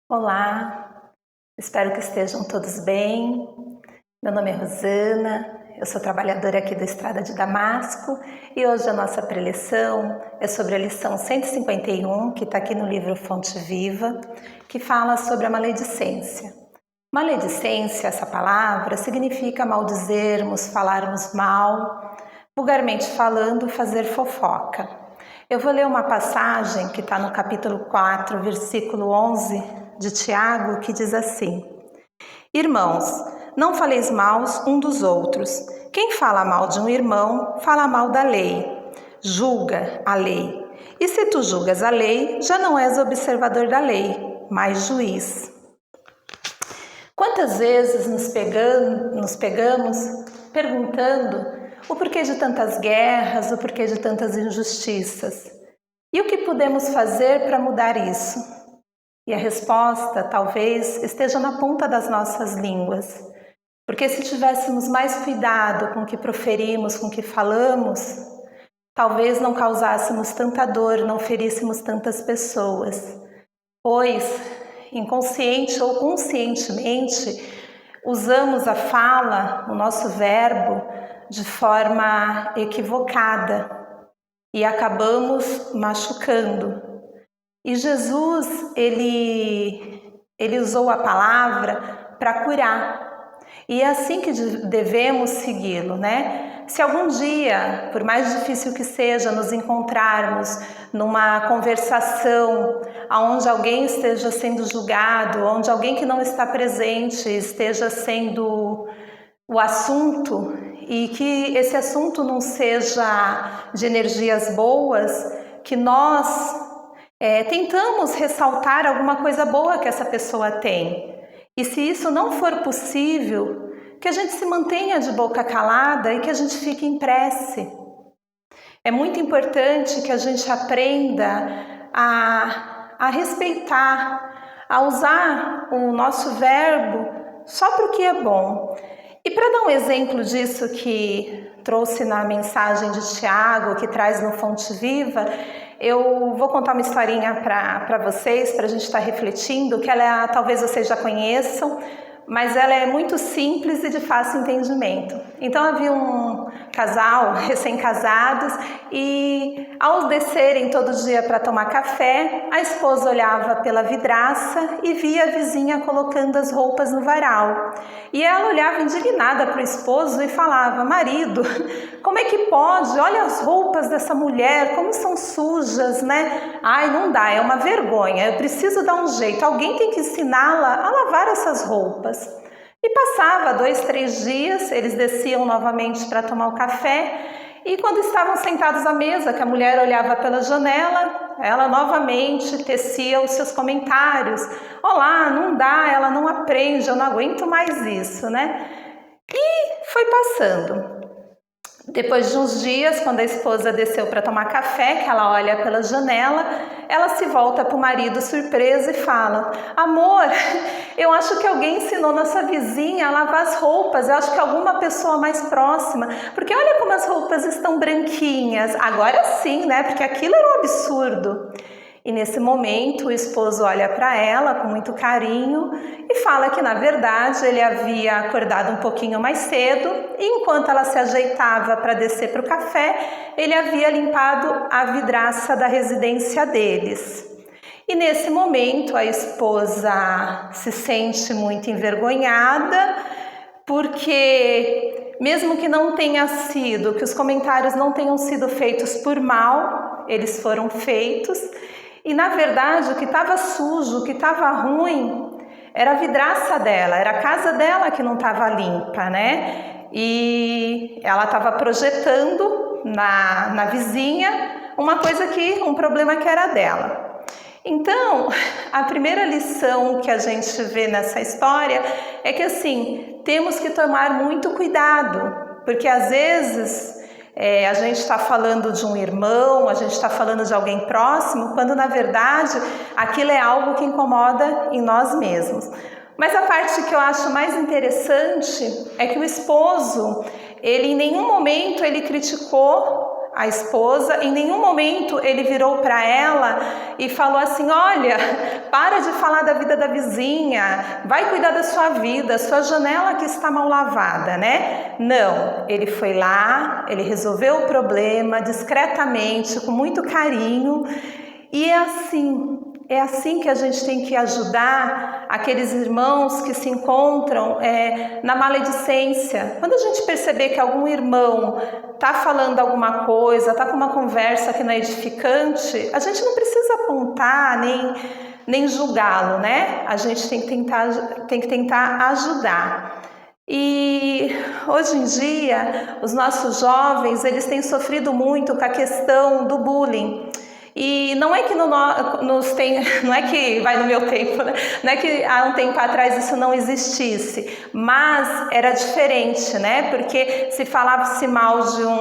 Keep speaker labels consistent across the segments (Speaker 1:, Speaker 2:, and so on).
Speaker 1: Olá, espero que estejam todos bem. Meu nome é Rosana, eu sou trabalhadora aqui da Estrada de Damasco e hoje a nossa preleção é sobre a lição 151, que está aqui no livro Fonte Viva, que fala sobre a maledicência. Maledicência, essa palavra, significa maldizermos, falarmos mal, vulgarmente falando, fazer fofoca. Eu vou ler uma passagem que está no capítulo 4, versículo 11 de Tiago, que diz assim: Irmãos, não faleis mal um dos outros. Quem fala mal de um irmão, fala mal da lei. Julga a lei. E se tu julgas a lei, já não és observador da lei, mas juiz. Quantas vezes nos pegamos perguntando o porquê de tantas guerras, o porquê de tantas injustiças? E o que podemos fazer para mudar isso? E a resposta talvez esteja na ponta das nossas línguas. Porque se tivéssemos mais cuidado com o que proferimos, com o que falamos, talvez não causássemos tanta dor, não feríssemos tantas pessoas. Pois, inconsciente ou conscientemente, usamos a fala, o nosso verbo, de forma equivocada e acabamos machucando. E Jesus, ele usou a palavra para curar. E é assim que devemos segui-lo, né? Se algum dia, por mais difícil que seja, nos encontrarmos numa conversação onde alguém esteja sendo julgado, onde alguém que não está presente esteja sendo o assunto, e que esse assunto não seja de energias boas, que nós tentamos ressaltar alguma coisa boa que essa pessoa tem. E se isso não for possível, que a gente se mantenha de boca calada e que a gente fique em prece. É muito importante que a gente aprenda a respeitar, a usar o nosso verbo só para o que é bom. E para dar um exemplo disso que trouxe na mensagem de Tiago, que traz no Fonte Viva, eu vou contar uma historinha para vocês, para a gente estar refletindo, que ela talvez vocês já conheçam, mas ela é muito simples e de fácil entendimento. Então havia um casal recém-casados e ao descerem todo dia para tomar café, a esposa olhava pela vidraça e via a vizinha colocando as roupas no varal. E ela olhava indignada para o esposo e falava: marido, como é que pode? Olha as roupas dessa mulher, como são sujas, né? Ai, não dá, é uma vergonha, eu preciso dar um jeito, alguém tem que ensiná-la a lavar essas roupas. E passava 2, 3 dias, eles desciam novamente para tomar o café, e quando estavam sentados à mesa, que a mulher olhava pela janela, ela novamente tecia os seus comentários. Olá, não dá, ela não aprende, eu não aguento mais isso, né? E foi passando. Depois de uns dias, quando a esposa desceu para tomar café, que ela olha pela janela, ela se volta para o marido surpresa e fala: amor, eu acho que alguém ensinou nossa vizinha a lavar as roupas, eu acho que alguma pessoa mais próxima, porque olha como as roupas estão branquinhas, agora sim, né, porque aquilo era um absurdo. E nesse momento o esposo olha para ela com muito carinho e fala que na verdade ele havia acordado um pouquinho mais cedo e enquanto ela se ajeitava para descer para o café, ele havia limpado a vidraça da residência deles. E nesse momento a esposa se sente muito envergonhada, porque mesmo que não tenha sido, que os comentários não tenham sido feitos por mal, eles foram feitos. E na verdade o que estava sujo, o que estava ruim, era a vidraça dela, era a casa dela que não estava limpa, né? E ela estava projetando na vizinha um problema que era dela. Então, a primeira lição que a gente vê nessa história é que assim, temos que tomar muito cuidado, porque às vezes a gente está falando de um irmão, a gente está falando de alguém próximo, quando na verdade aquilo é algo que incomoda em nós mesmos. Mas a parte que eu acho mais interessante é que o esposo, ele em nenhum momento ele criticou a esposa, em nenhum momento ele virou para ela e falou assim: olha, para de falar da vida da vizinha, vai cuidar da sua vida, sua janela que está mal lavada, né? Não, ele foi lá, ele resolveu o problema discretamente, com muito carinho, e é assim que a gente tem que ajudar aqueles irmãos que se encontram na maledicência. Quando a gente perceber que algum irmão está falando alguma coisa, está com uma conversa que não é edificante, a gente não precisa apontar nem julgá-lo, né? A gente tem que tentar ajudar. E hoje em dia, os nossos jovens, eles têm sofrido muito com a questão do bullying. E não é que não é que vai no meu tempo, né? Não é que há um tempo atrás isso não existisse, mas era diferente, né? Porque se falava-se mal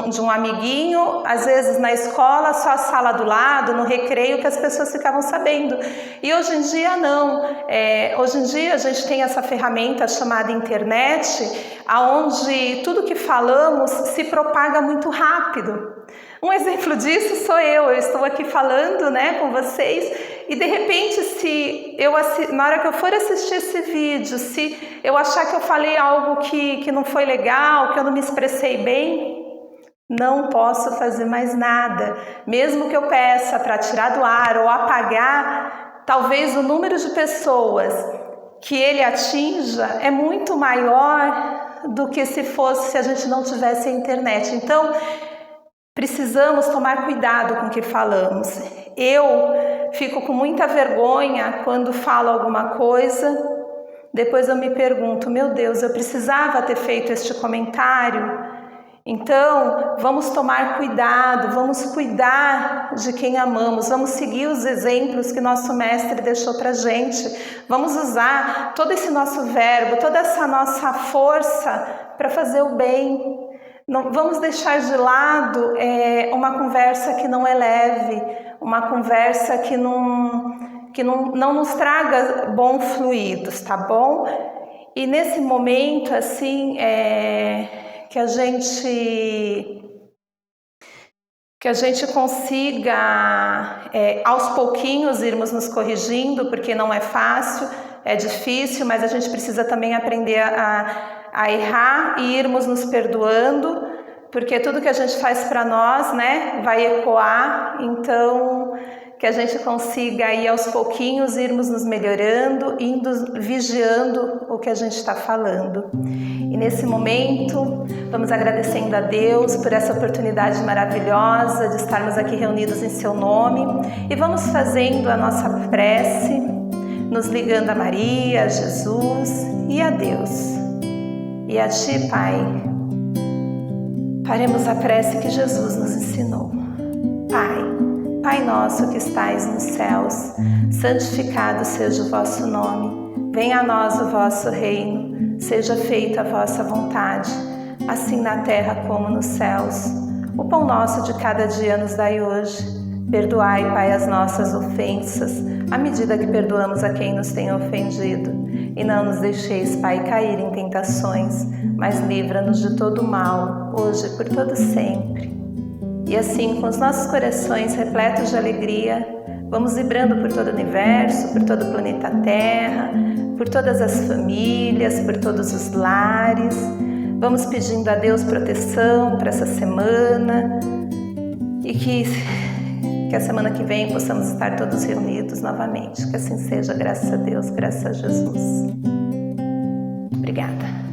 Speaker 1: de um amiguinho, às vezes na escola, só a sala do lado, no recreio, que as pessoas ficavam sabendo. E hoje em dia não. Hoje em dia a gente tem essa ferramenta chamada internet, aonde tudo que falamos se propaga muito rápido. Um exemplo disso sou eu estou aqui falando, né, com vocês, e de repente na hora que eu for assistir esse vídeo, se eu achar que eu falei algo que não foi legal, que eu não me expressei bem, não posso fazer mais nada. Mesmo que eu peça para tirar do ar ou apagar, talvez o número de pessoas que ele atinja é muito maior do que se a gente não tivesse a internet. Então, precisamos tomar cuidado com o que falamos. Eu fico com muita vergonha quando falo alguma coisa, depois eu me pergunto: meu Deus, eu precisava ter feito este comentário? Então, vamos tomar cuidado, vamos cuidar de quem amamos, vamos seguir os exemplos que nosso mestre deixou para a gente, vamos usar todo esse nosso verbo, toda essa nossa força para fazer o bem. Não, vamos deixar de lado uma conversa que não é leve, uma conversa que não nos traga bons fluidos, tá bom? E nesse momento, assim, que a gente consiga, aos pouquinhos, irmos nos corrigindo, porque não é fácil, é difícil, mas a gente precisa também aprender a errar e irmos nos perdoando, porque tudo que a gente faz para nós, né, vai ecoar. Então, que a gente consiga aí aos pouquinhos irmos nos melhorando, vigiando o que a gente está falando. E nesse momento, vamos agradecendo a Deus por essa oportunidade maravilhosa de estarmos aqui reunidos em seu nome, e vamos fazendo a nossa prece, nos ligando a Maria, a Jesus e a Deus. E a Ti, Pai, faremos a prece que Jesus nos ensinou. Pai nosso que estais nos céus, santificado seja o vosso nome. Venha a nós o vosso reino, seja feita a vossa vontade, assim na terra como nos céus. O pão nosso de cada dia nos dai hoje. Perdoai, Pai, as nossas ofensas, à medida que perdoamos a quem nos tem ofendido. E não nos deixeis, Pai, cair em tentações, mas livra-nos de todo mal, hoje e por todo sempre. E assim, com os nossos corações repletos de alegria, vamos vibrando por todo o universo, por todo o planeta Terra, por todas as famílias, por todos os lares. Vamos pedindo a Deus proteção para essa semana, e que a semana que vem possamos estar todos reunidos novamente. Que assim seja, graças a Deus, graças a Jesus. Obrigada.